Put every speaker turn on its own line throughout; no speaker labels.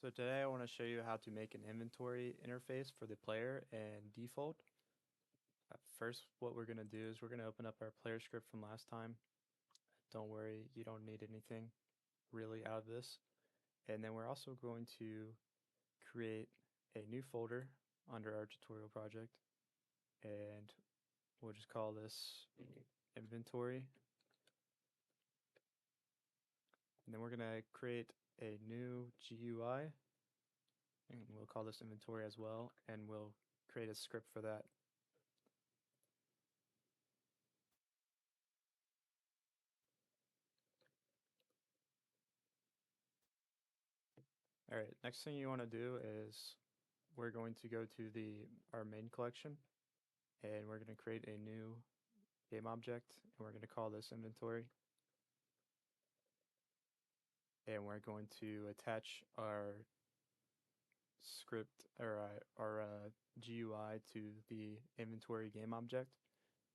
So today I want to show you how to make an inventory interface for the player in Defold. First, what we're going to do is we're going to open up our player script from last time. Don't worry, you don't need anything really out of this. And then we're also going to create a new folder under our tutorial project. And we'll just call this inventory. And then we're going to create a new GUI. And we'll call this inventory as well. And we'll create a script for that. All right, next thing you want to do is we're going to go to our main collection and we're going to create a new game object and we're going to call this inventory. And we're going to attach our script or our GUI to the inventory game object.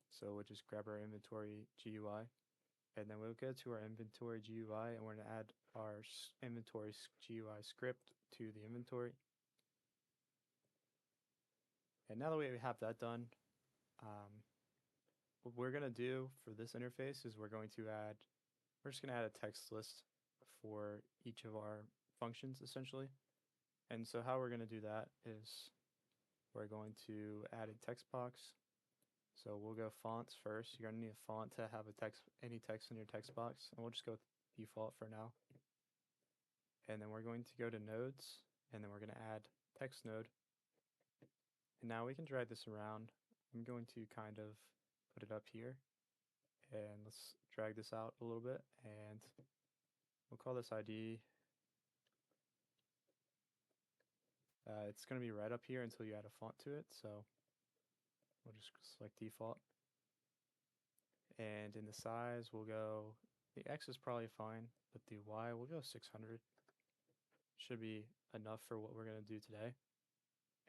So we'll just grab our inventory GUI and then we'll go to our inventory GUI and we're going to add our inventory GUI script to the inventory. And now that we have that done, what we're going to do for this interface is we're just going to add a text list for each of our functions essentially. And so how we're going to do that is we're going to add a text box. So we'll go fonts first. You're going to need a font to have any text in your text box. And we'll just go with default for now. And then we're going to go to nodes and then we're going to add text node. And now we can drag this around. I'm going to kind of put it up here and let's drag this out a little bit and we'll call this ID. It's going to be right up here until you add a font to it, so we'll just select default. And in the size we'll go, the X is probably fine, but the Y we'll go 600. Should be enough for what we're going to do today.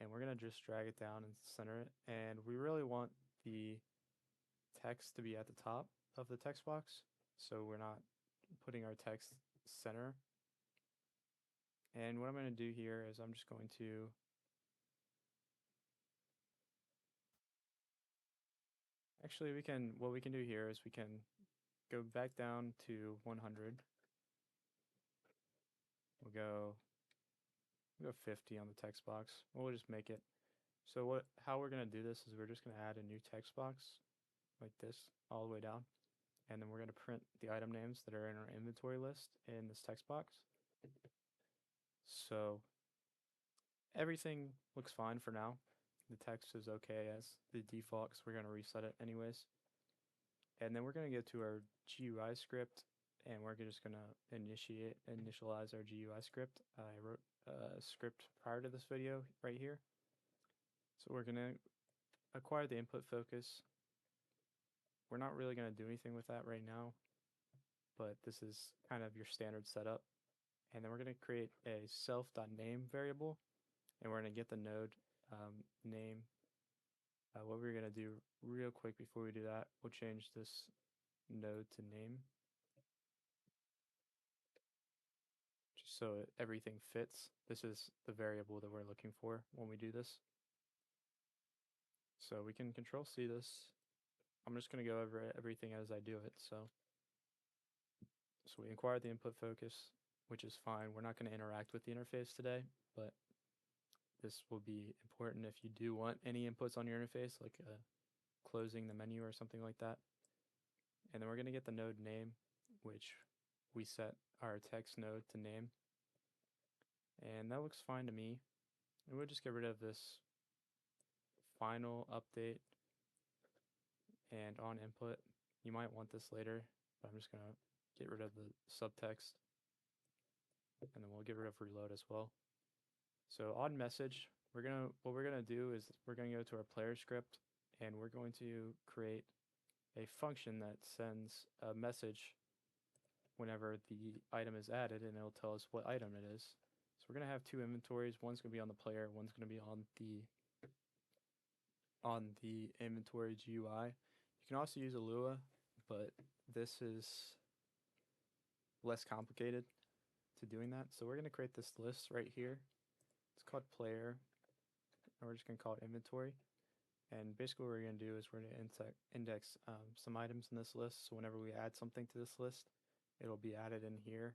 And we're going to just drag it down and center it, and we really want the text to be at the top of the text box, so we're not putting our text center. And what I'm going to do here is I'm just going to actually what we can do here is we can go back down to 100. We'll go 50 on the text box. We'll just make it. So how we're going to do this is we're just going to add a new text box like this all the way down. And then we're going to print the item names that are in our inventory list in this text box. So everything looks fine for now. The text is okay as the default because we're going to reset it anyways. And then we're going to go to our GUI script and we're just going to initialize our GUI script. I wrote a script prior to this video right here. So we're going to acquire the input focus. We're not really going to do anything with that right now, but this is kind of your standard setup. And then we're going to create a self.name variable, and we're going to get the node name. What we're going to do real quick before we do that, we'll change this node to name, just so everything fits. This is the variable that we're looking for when we do this. So we can Control C this. I'm just going to go over everything as I do it. So we acquired the input focus, which is fine. We're not going to interact with the interface today, but this will be important if you do want any inputs on your interface, like closing the menu or something like that. And then we're going to get the node name, which we set our text node to name. And that looks fine to me. And we'll just get rid of this final update and on input. You might want this later, but I'm just going to get rid of the subtext. And then we'll get rid of reload as well. So on message, what we're gonna do is we're gonna go to our player script and we're going to create a function that sends a message whenever the item is added, and it'll tell us what item it is. So we're gonna have two inventories. One's gonna be on the player, one's gonna be on the inventory GUI. You can also use a Lua, but this is less complicated to doing that. So we're going to create this list right here. It's called player, and we're just going to call it inventory. And basically what we're going to do is we're going to index some items in this list. So whenever we add something to this list, it'll be added in here.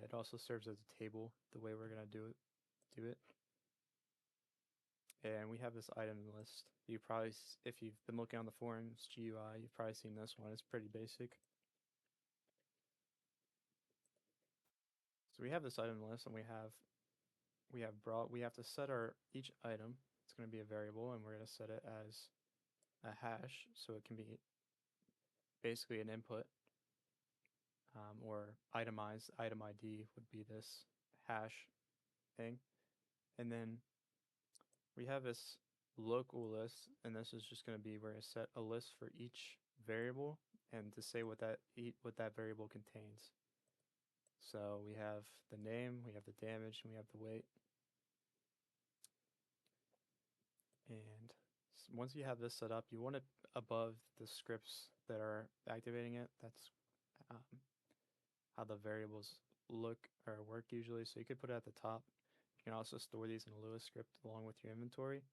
It also serves as a table, the way we're going to do it. And we have this item list. You probably, if you've been looking on the forums, GUI, you've probably seen this one. It's pretty basic. So we have this item list, and we have to set our each item. It's going to be a variable, and we're going to set it as a hash, so it can be basically an input, or itemized item ID would be this hash thing. And then we have this local list, and this is just going to be we're going to set a list for each variable and to say what that variable contains. So we have the name, we have the damage, and we have the weight. And once you have this set up, you want it above the scripts that are activating it. That's how the variables look or work usually. So you could put it at the top. You can also store these in a Lua script along with your inventory,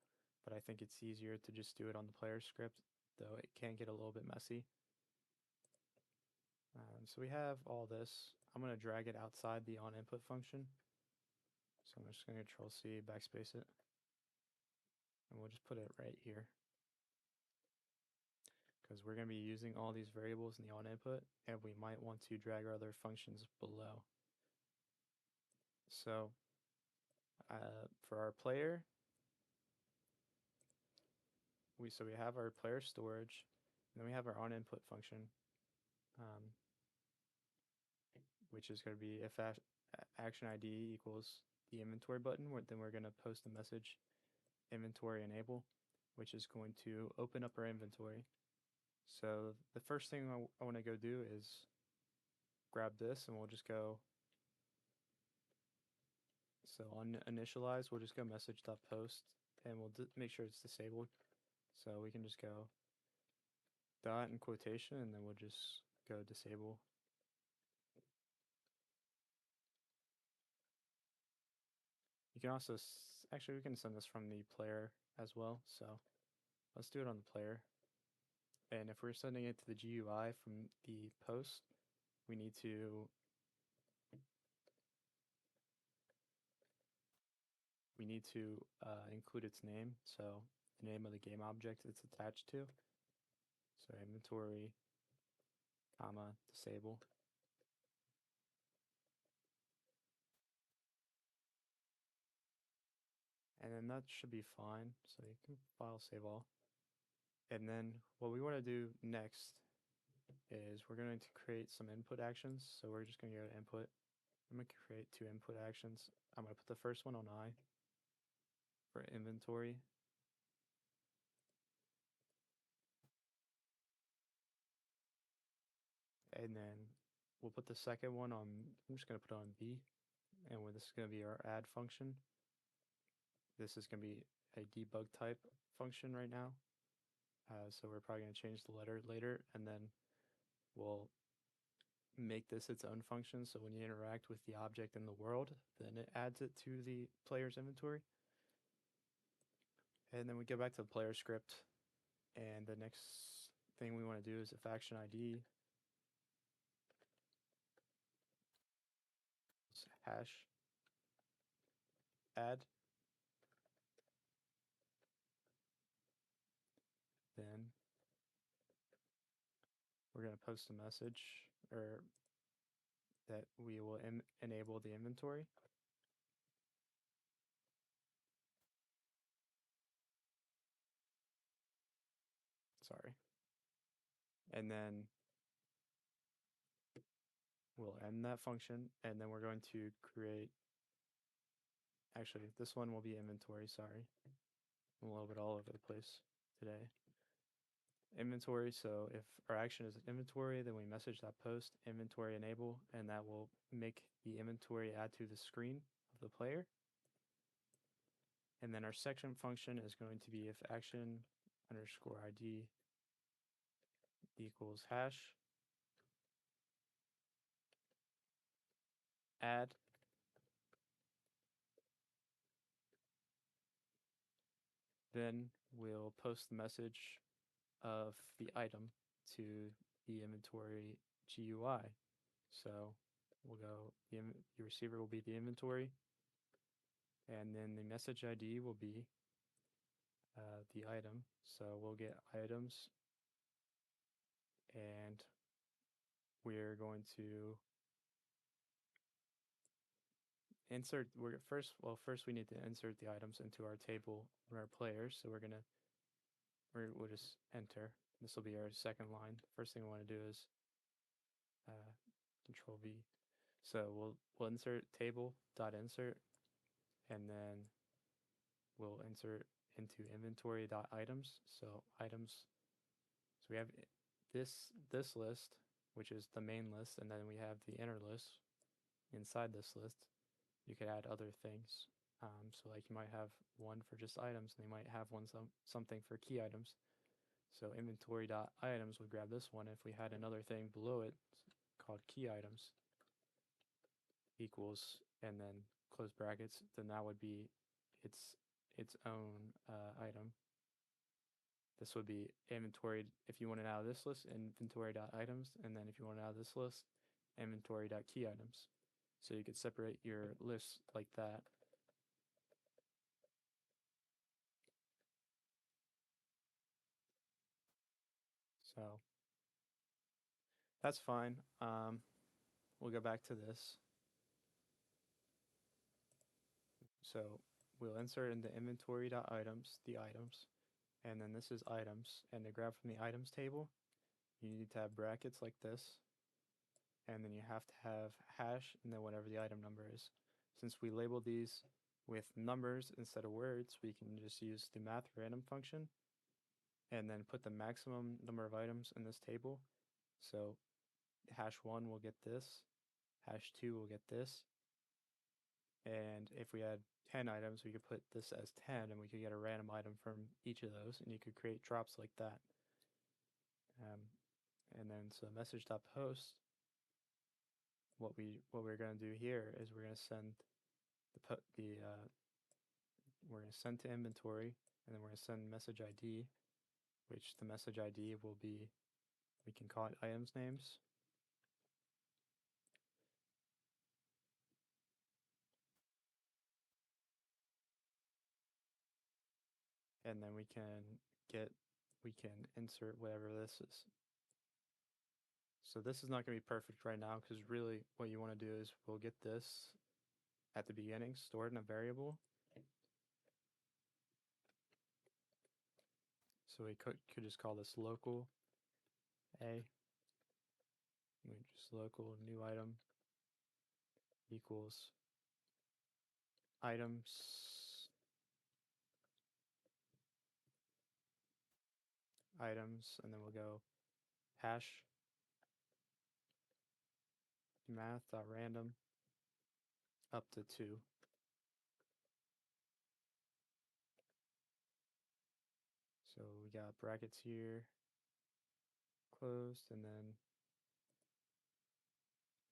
but I think it's easier to just do it on the player script, though it can get a little bit messy. So we have all this. I'm going to drag it outside the onInput function. So I'm just going to Control C, backspace it, and we'll just put it right here, because we're going to be using all these variables in the onInput, and we might want to drag our other functions below. So for our player, we have our player storage, and then we have our onInput function, which is going to be if action ID equals the inventory button, then we're going to post a message inventory enable, which is going to open up our inventory. So the first thing I want to go do is grab this, and we'll just go, so on initialize, we'll just go message.post, and we'll make sure it's disabled. So we can just go dot and quotation, and then we'll just go disable. You can also, actually we can send this from the player as well, so let's do it on the player. And if we're sending it to the GUI from the post, we need to include its name, so the name of the game object it's attached to. So inventory, comma, disable. And then that should be fine. So you can file save all. And then what we want to do next is we're going to create some input actions. So we're just going to go to input. I'm going to create two input actions. I'm going to put the first one on I for inventory. And then we'll put the second one on, I'm just going to put it on B. And this is going to be our add function. This is going to be a debug type function right now. So we're probably going to change the letter later, and then we'll make this its own function. So when you interact with the object in the world, then it adds it to the player's inventory. And then we go back to the player script, and the next thing we want to do is if action ID hash add, then we're going to post a message or that we will enable the inventory. Sorry. And then we'll end that function, and then we're going to create, actually this one will be inventory, sorry. I'm a little bit all over the place today. Inventory, so if our action is inventory, then we message that post inventory enable, and that will make the inventory add to the screen of the player. And then our section function is going to be if action underscore ID equals hash, add. Then we'll post the message of the item to the inventory GUI. So we'll go, your receiver will be the inventory, and then the message ID will be the item. So we'll get items, and we're going to insert. First we need to insert the items into our table of our players. So we'll just enter. This will be our second line. First thing we want to do is Control V. So we'll insert table.insert, and then we'll insert into inventory.items. So items. So we have this list, which is the main list, and then we have the inner list. Inside this list, you could add other things. So like you might have one for just items, and you might have something for key items. So inventory.items would grab this one. If we had another thing below it called key items equals, and then close brackets, then that would be its own item. This would be inventory if you want it out of this list, inventory.items, and then if you want it out of this list, inventory.keyitems. So you could separate your lists like that. So that's fine. We'll go back to this. So we'll insert into inventory.items the items, and then this is items. And to grab from the items table, you need to have brackets like this, and then you have to have hash and then whatever the item number is. Since we label these with numbers instead of words, we can just use the math.random function and then put the maximum number of items in this table. So hash1 will get this, hash2 will get this, and if we had 10 items, we could put this as 10, and we could get a random item from each of those, and you could create drops like that. And then so message.post, what we're going to do here is we're going to send we're going to send to inventory, and then we're going to send message ID, which the message ID will be, we can call it itemsnames. And then we can insert whatever this is. So this is not going to be perfect right now, because really what you want to do is we'll get this at the beginning, stored in a variable. So we could just call this local A. We just local new item equals items and then we'll go hash math.random up to 2. So we got brackets here closed, and then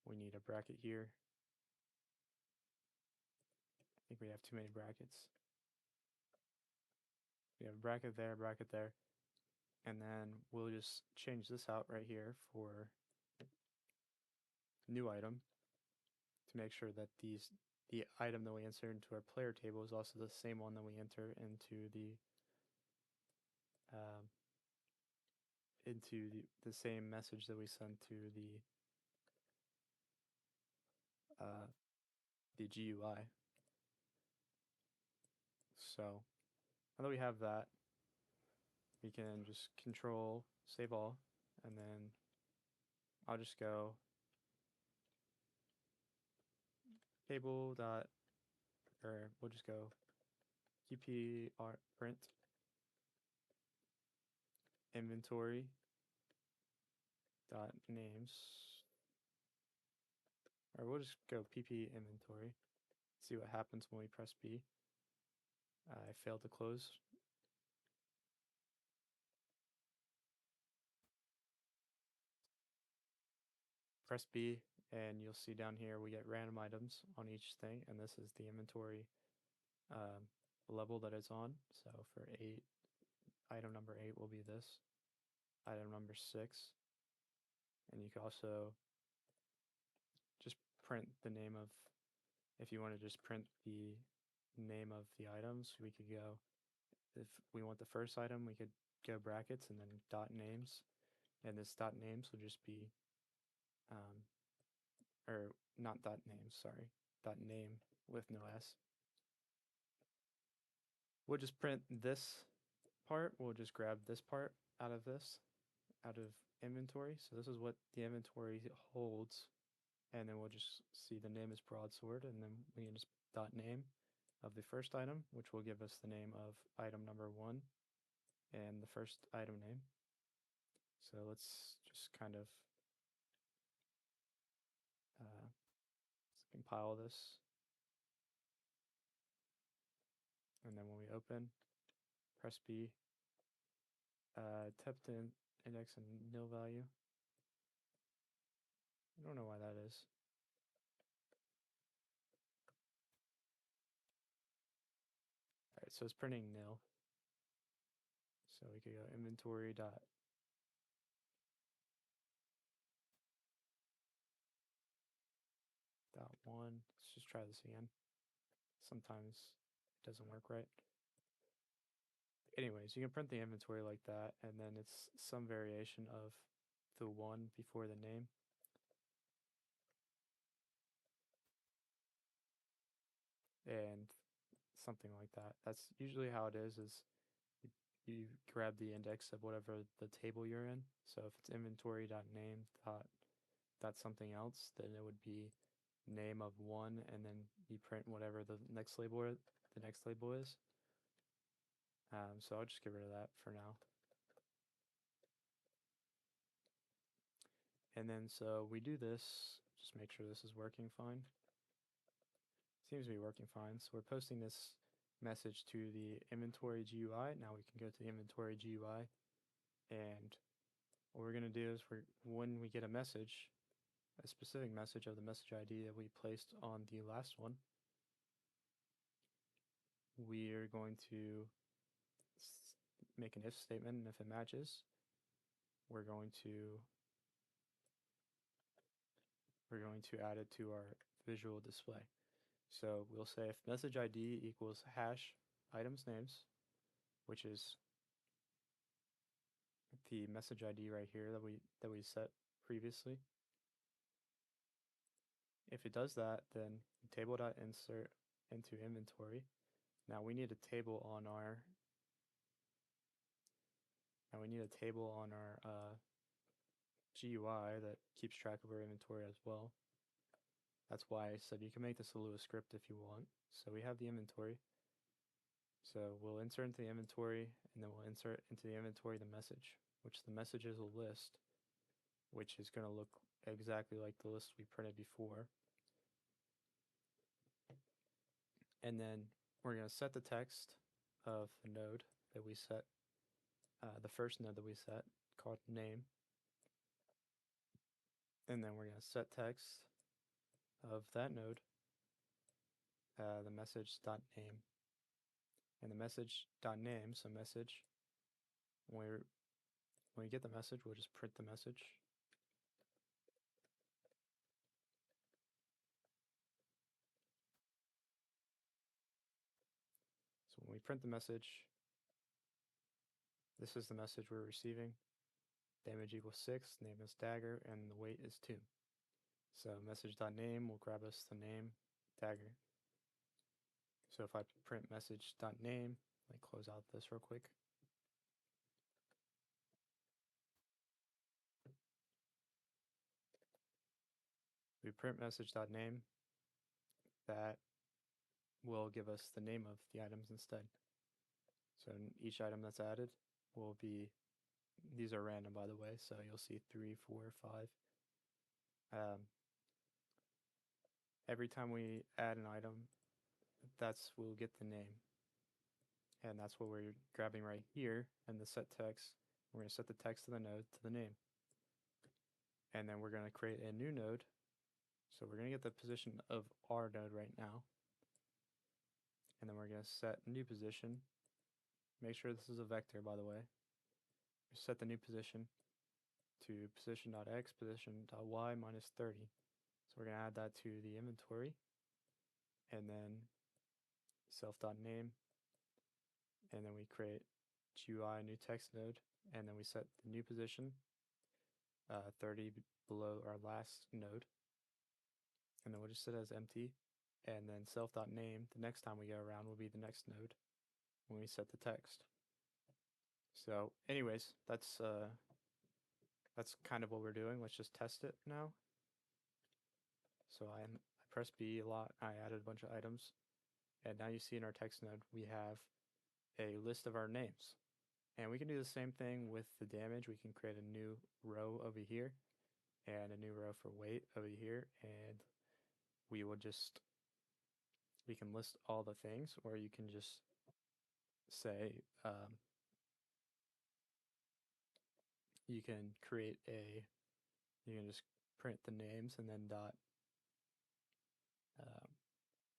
we need a bracket here. I think we have too many brackets. We have a bracket there, and then we'll just change this out right here for new item to make sure that the item that we insert into our player table is also the same one that we enter into the same message that we send to the GUI. So now that we have that, we can just control save all, and then I'll just go table dot, or we'll just go print inventory dot names, or we'll just go pp inventory. See what happens when we press B. I failed to close. Press B, And you'll see down here we get random items on each thing, and this is the inventory um, level that it's on. So for 8, item number 8 will be this, item number 6, and you can also just print the name of, if you want to just print the name of the items, we could go, if we want the first item, we could go brackets and then dot names, and this dot names will just be, or not dot names, sorry, dot name with no S. We'll just print this part, we'll just grab this part out of this, out of inventory. So this is what the inventory holds, and then we'll just see the name is broadsword, and then we can just dot name of the first item, which will give us the name of item number 1 and the first item name. So let's just kind of let's compile this, and then when we open, press B, type the index and nil value. I don't know why that is. Alright, so it's printing nil. So we could go inventory dot dot one. Let's just try this again. Sometimes it doesn't work right. Anyways, you can print the inventory like that, and then it's some variation of the 1 before the name. And something like that. That's usually how it is you grab the index of whatever the table you're in. So if it's inventory.name dot something else, then it would be name of 1, and then you print whatever the next label is. So I'll just get rid of that for now. And then so we do this, just make sure this is working fine. Seems to be working fine. So we're posting this message to the inventory GUI. Now we can go to the inventory GUI, and what we're going to do is when we get a message, a specific message of the message ID that we placed on the last one, we are going to make an if statement, and if it matches, we're going to add it to our visual display. So we'll say if message ID equals hash itemsnames, which is the message ID right here that we set previously. If it does that, then table.insert into inventory. Now we need a table on our GUI that keeps track of our inventory as well. That's why I said you can make this a Lua script if you want. So we have the inventory. So we'll insert into the inventory, and then we'll insert into the inventory the message, which the message is a list, which is going to look exactly like the list we printed before. And then we're going to set the text of the node that we set, the first node that we set, called name. And then we're going to set text of that node, the message.name. And the message.name, so message, when we get the message, we'll just print the message. So when we print the message, this is the message we're receiving. Damage equals 6, name is Dagger, and the weight is 2. So message.name will grab us the name, Dagger. So if I print message.name, let me close out this real quick. We print message.name, that will give us the name of the items instead. So each item that's added will be, these are random by the way, so you'll see 3, 4, 5. Every time we add an item, we'll get the name. And that's what we're grabbing right here in the set text. We're going to set the text of the node to the name. And then we're going to create a new node So we're going to get the position of our node right now. And then we're going to set a new position. Make sure this is a vector, by the way. Set the new position to position.x, position.y minus 30. So we're going to add that to the inventory. And then self.name. And then we create GUI new text node. And then we set the new position 30 below our last node. And then we'll just set it as empty. And then self.name, the next time we go around, will be the next node when we set the text. So anyways, that's kind of what we're doing. Let's just test it now. So I pressed B a lot. I added a bunch of items. And now you see in our text node, we have a list of our names. And we can do the same thing with the damage. We can create a new row over here and a new row for weight over here. And we can list all the things, or you can just say, you can just print the names and then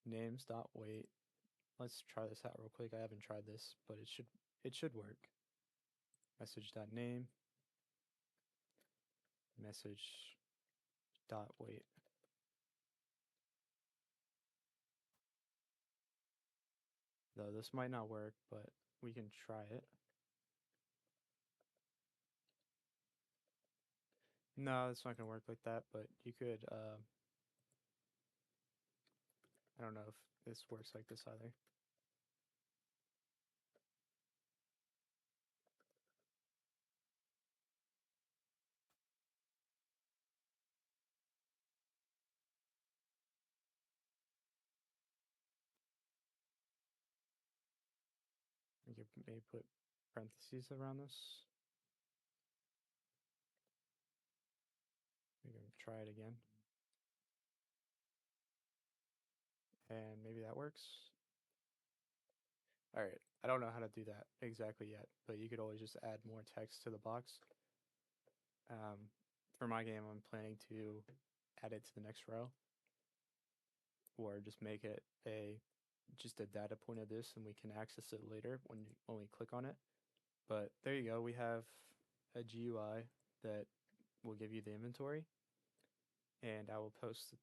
names dot weight. Let's try this out real quick. I haven't tried this, but it should work. Message dot name, message dot weight. Though this might not work, but we can try it. No, it's not gonna work like that, but you could, I don't know if this works like this either. You could maybe put parentheses around this. We can try it again. And maybe that works. All right, I don't know how to do that exactly yet, but you could always just add more text to the box. For my game, I'm planning to add it to the next row, or just make it just a data point of this, and we can access it later when we click on it. But there you go. We have a GUI that will give you the inventory, and I'll post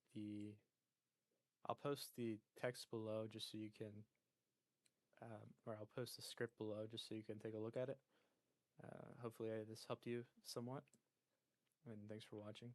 the text below just so you can, or I'll post the script below just so you can take a look at it. Hopefully this helped you somewhat, and thanks for watching.